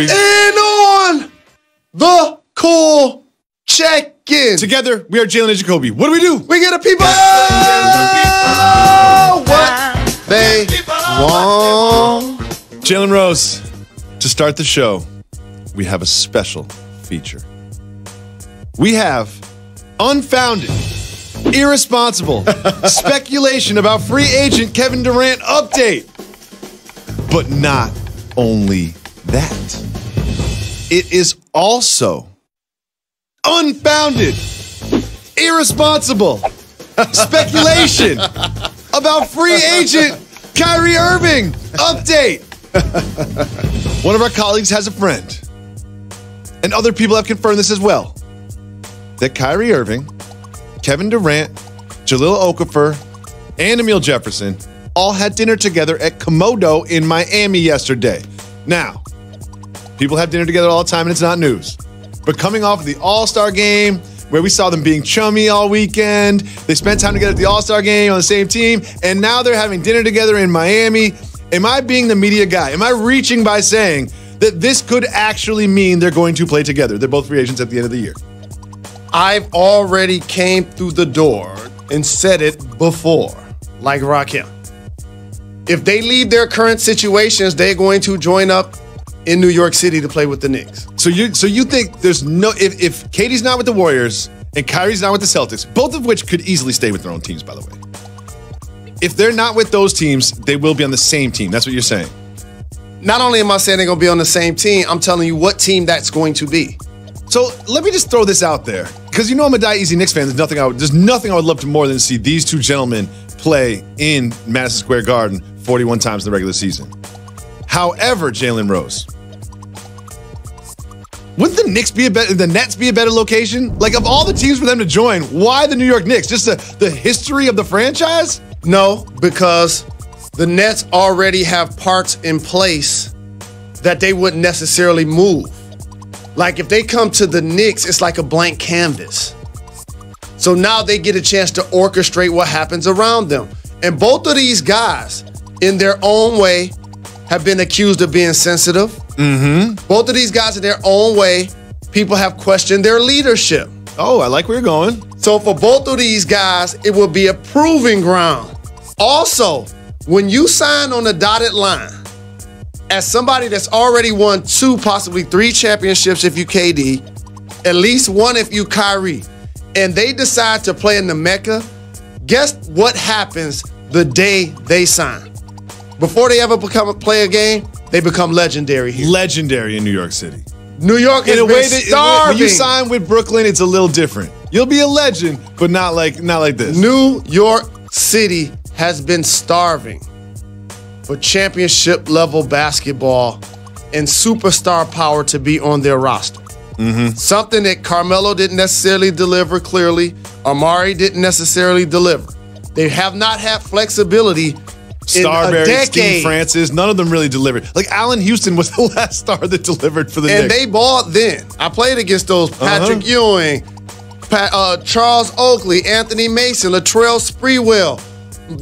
Jacoby. And on the cool check-in. Together, we are Jalen and Jacoby. What do? We get the people what they want. Jalen Rose, to start the show, we have a special feature. We have unfounded, irresponsible speculation about free agent Kevin Durant update. But not only that, it is also unfounded, irresponsible speculation about free agent Kyrie Irving update. One of our colleagues has a friend, and other people have confirmed this as well, that Kyrie Irving, Kevin Durant, Jahlil Okafor, and Emile Jefferson all had dinner together at Komodo in Miami yesterday. Now, people have dinner together all the time and it's not news. But coming off of the All-Star game, where we saw them being chummy all weekend, they spent time together at the All-Star game on the same team, and now they're having dinner together in Miami. Am I being the media guy? Am I reaching by saying that this could actually mean they're going to play together? They're both free agents at the end of the year. I've already came through the door and said it before, like Rakim. If they leave their current situations, they're going to join up in New York City to play with the Knicks. So you think there's no, if KD's not with the Warriors and Kyrie's not with the Celtics, both of which could easily stay with their own teams, by the way. If they're not with those teams, they will be on the same team. That's what you're saying. Not only am I saying they're going to be on the same team, I'm telling you what team that's going to be. So let me just throw this out there, because you know I'm a die easy Knicks fan. There's nothing I would love to more than see these two gentlemen play in Madison Square Garden 41 times in the regular season. However, Jalen Rose, wouldn't the Nets be a better location? Like, of all the teams for them to join, why the New York Knicks? Just the history of the franchise? No, because the Nets already have parts in place that they wouldn't necessarily move. Like, if they come to the Knicks, it's like a blank canvas. So now they get a chance to orchestrate what happens around them. And both of these guys, in their own way, have been accused of being sensitive. Mm-hmm. Both of these guys, in their own way, people have questioned their leadership. Oh, I like where you're going. So for both of these guys, it will be a proving ground. Also, when you sign on the dotted line, as somebody that's already won 2, possibly 3 championships if you KD, at least 1 if you Kyrie, and they decide to play in the Mecca, guess what happens the day they sign? Before they ever play a game, they become legendary here. Legendary in New York City. New York has been starving. When you sign with Brooklyn, it's a little different. You'll be a legend, but not like this. New York City has been starving for championship level basketball and superstar power to be on their roster. Mm-hmm. Something that Carmelo didn't necessarily deliver clearly. Amari didn't necessarily deliver. They have not had flexibility Starberry, Steve Francis, none of them really delivered. Like, Allen Houston was the last star that delivered for the Knicks. And they balled then. I played against those Patrick Ewing, Charles Oakley, Anthony Mason, Latrell Sprewell,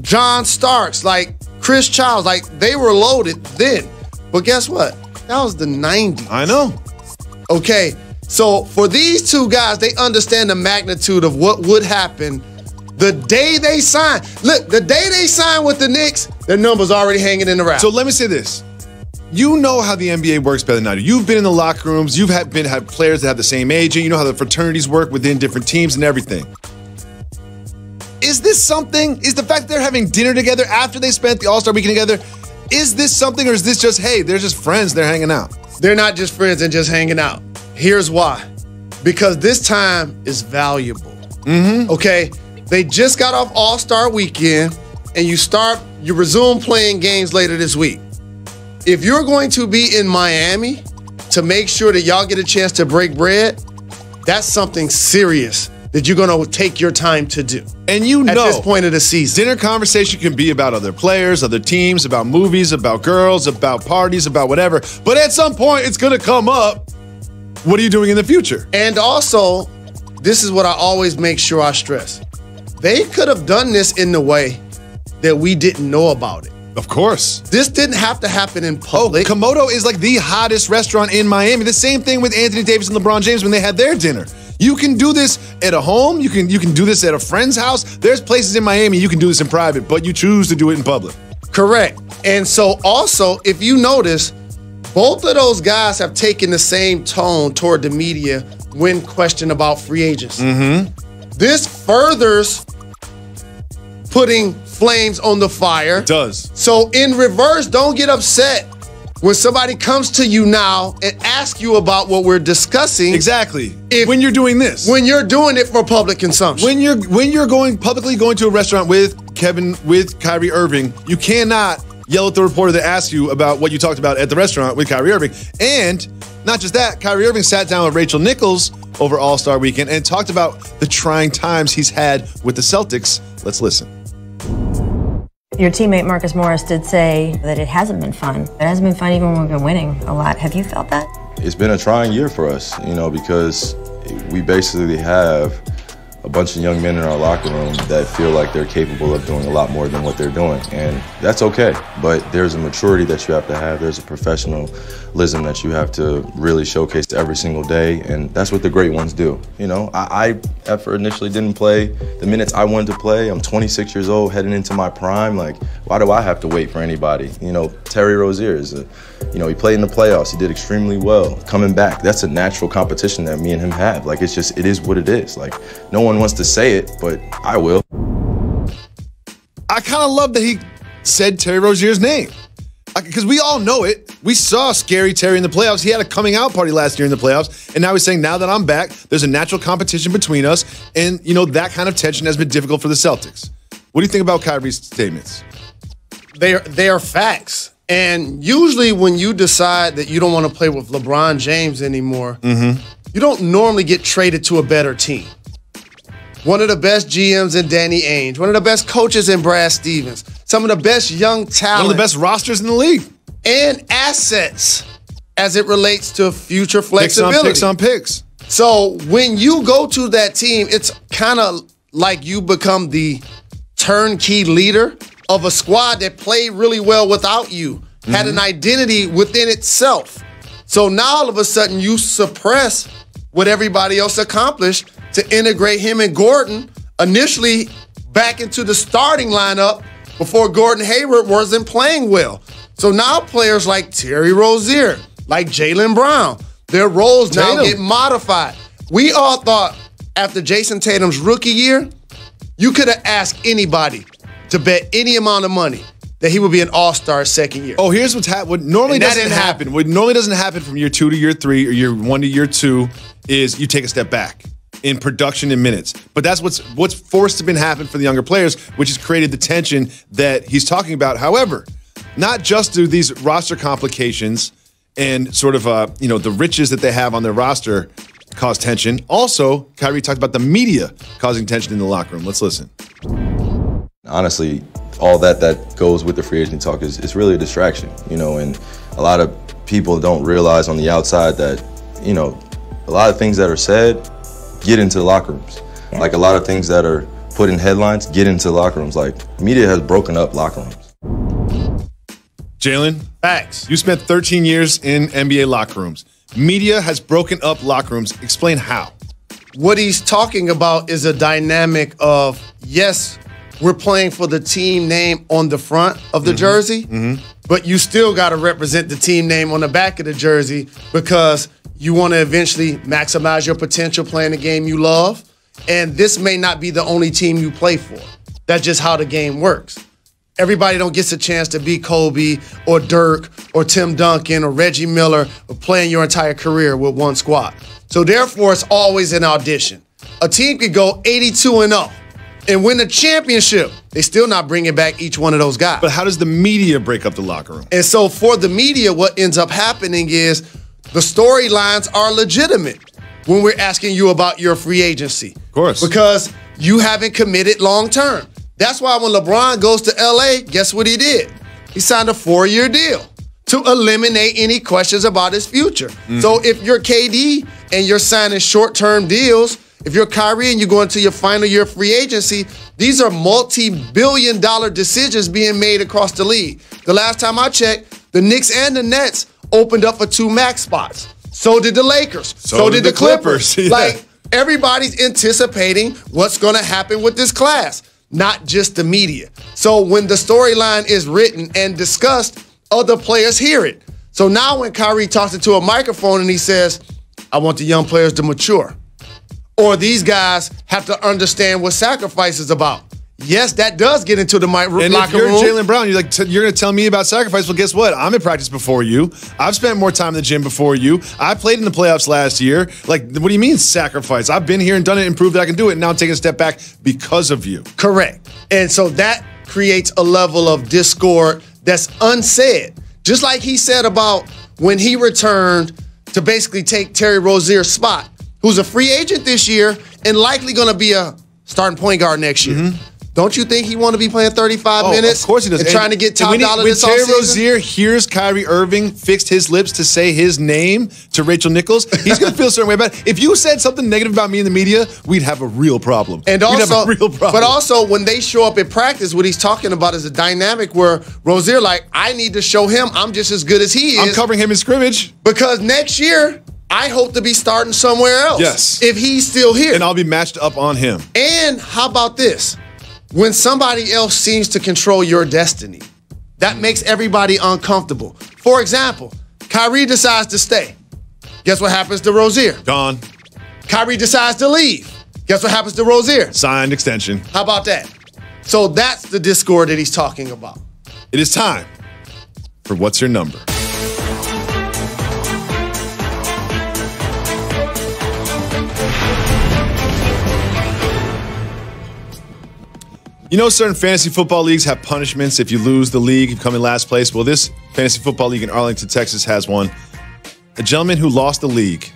John Starks, like Chris Childs. Like, they were loaded then. But guess what? That was the 90s. I know. Okay, so for these two guys, they understand the magnitude of what would happen the day they sign. Look, the day they sign with the Knicks, their number's already hanging in the rafters. So let me say this. You know how the NBA works better than I do. You've been in the locker rooms. You've had players that have the same agent. You know how the fraternities work within different teams and everything. Is this something? Is the fact that they're having dinner together after they spent the All-Star weekend together, is this something, or is this just, hey, they're just friends, they're hanging out? They're not just friends and just hanging out. Here's why. Because this time is valuable. Mm-hmm. Okay? They just got off All-Star weekend, and you resume playing games later this week. If you're going to be in Miami to make sure that y'all get a chance to break bread, that's something serious that you're going to take your time to do. And you know, at this point of the season, dinner conversation can be about other players, other teams, about movies, about girls, about parties, about whatever. But at some point, it's going to come up. What are you doing in the future? And also, this is what I always make sure I stress. They could have done this in the way that we didn't know about it. Of course. This didn't have to happen in public. Komodo is like the hottest restaurant in Miami. The same thing with Anthony Davis and LeBron James when they had their dinner. You can do this at a home. You can do this at a friend's house. There's places in Miami you can do this in private, but you choose to do it in public. Correct. And so also, if you notice, both of those guys have taken the same tone toward the media when questioned about free agency. This furthers putting flames on the fire. It does. So in reverse, don't get upset when somebody comes to you now and asks you about what we're discussing. Exactly. When you're doing this. When you're doing it for public consumption. When you're publicly going to a restaurant with Kyrie Irving, you cannot yell at the reporter that asks you about what you talked about at the restaurant with Kyrie Irving. And not just that, Kyrie Irving sat down with Rachel Nichols over All-Star Weekend and talked about the trying times he's had with the Celtics. Let's listen. Your teammate Marcus Morris did say that it hasn't been fun. It hasn't been fun even when we've been winning a lot. Have you felt that? It's been a trying year for us, because we basically have a bunch of young men in our locker room that feel like they're capable of doing a lot more than what they're doing. And that's okay. But there's a maturity that you have to have. There's a professionalism that you have to really showcase every single day. And that's what the great ones do. I initially didn't play the minutes I wanted to play. I'm 26 years old, heading into my prime. Like, why do I have to wait for anybody? Terry Rozier is he played in the playoffs. He did extremely well. Coming back, that's a natural competition that me and him have. Like, it is what it is. Like, no one wants to say it, but I will. I kind of love that he said Terry Rozier's name. Because we all know it. We saw Scary Terry in the playoffs. He had a coming out party last year in the playoffs. And now he's saying, now that I'm back, there's a natural competition between us. And, that kind of tension has been difficult for the Celtics. What do you think about Kyrie's statements? They are facts. And usually when you decide that you don't want to play with LeBron James anymore, you don't normally get traded to a better team. One of the best GMs in Danny Ainge, one of the best coaches in Brad Stevens, some of the best young talent. One of the best rosters in the league. And assets as it relates to future flexibility. Picks on picks. So when you go to that team, it's kind of like you become the turnkey leader of a squad that played really well without you, had an identity within itself. So now all of a sudden you suppress what everybody else accomplished to integrate him and Gordon initially back into the starting lineup before Gordon Hayward wasn't playing well. So now players like Terry Rozier, like Jalen Brown, their roles now get modified. We all thought after Jason Tatum's rookie year, you could have asked anybody to bet any amount of money that he would be an all-star second year. Oh, here's what's happened. What normally doesn't happen. What normally doesn't happen from year 2 to year 3 or year 1 to year 2 is you take a step back in production and minutes. But that's what's forced to happen for the younger players, which has created the tension that he's talking about. However, not just do these roster complications and sort of the riches that they have on their roster cause tension. Also, Kyrie talked about the media causing tension in the locker room. Let's listen. Honestly, all that goes with the free agent talk is really a distraction, and a lot of people don't realize on the outside that, a lot of things that are said get into the locker rooms. Yeah. Like a lot of things that are put in headlines get into the locker rooms. Like, media has broken up locker rooms. Jalen, facts. You spent 13 years in NBA locker rooms. Media has broken up locker rooms. Explain how. What he's talking about is a dynamic of, yes, we're playing for the team name on the front of the jersey, but you still got to represent the team name on the back of the jersey because you want to eventually maximize your potential playing the game you love. And this may not be the only team you play for. That's just how the game works. Everybody don't get a chance to be Kobe or Dirk or Tim Duncan or Reggie Miller or playing your entire career with one squad. So therefore, it's always an audition. A team could go 82-0 and win the championship. They still not bringing back each one of those guys. But how does the media break up the locker room? And so for the media, what ends up happening is the storylines are legitimate when we're asking you about your free agency. Of course. Because you haven't committed long term. That's why when LeBron goes to LA, guess what he did? He signed a 4-year deal to eliminate any questions about his future. So if you're KD and you're signing short-term deals If you're Kyrie and you're going to your final year of free agency, these are multi-billion-dollar decisions being made across the league. The last time I checked, the Knicks and the Nets opened up for 2 max spots. So did the Lakers. So did the Clippers. Yeah. Like, everybody's anticipating what's going to happen with this class, not just the media. So when the storyline is written and discussed, other players hear it. So now when Kyrie talks into a microphone and he says, I want the young players to mature, or these guys have to understand what sacrifice is about. Yes, that does get into the locker room. And if you're Jalen Brown, you're like, you're going to tell me about sacrifice. Well, guess what? I'm in practice before you. I've spent more time in the gym before you. I played in the playoffs last year. Like, what do you mean sacrifice? I've been here and done it and proved that I can do it. And now I'm taking a step back because of you. Correct. And so that creates a level of discord that's unsaid. Just like he said about when he returned to basically take Terry Rozier's spot, who's a free agent this year and likely going to be a starting point guard next year. Mm-hmm. Don't you think he want to be playing 35 minutes? Of course he does. And trying to get top dollar this offseason? When Terry Rozier hears Kyrie Irving fixed his lips to say his name to Rachel Nichols, he's going to feel a certain way about it. If you said something negative about me in the media, we'd have a real problem. And also, but also when they show up at practice, what he's talking about is a dynamic where Rozier, like, I need to show him I'm just as good as he is. I'm covering him in scrimmage. Because next year, I hope to be starting somewhere else. Yes. If he's still here. And I'll be matched up on him. And how about this? When somebody else seems to control your destiny, that makes everybody uncomfortable. For example, Kyrie decides to stay. Guess what happens to Rozier? Gone. Kyrie decides to leave. Guess what happens to Rozier? Signed extension. How about that? So that's the discord that he's talking about. It is time for What's Your Number? You know, certain fantasy football leagues have punishments if you lose the league, you come in last place. Well, this fantasy football league in Arlington, Texas has one. A gentleman who lost the league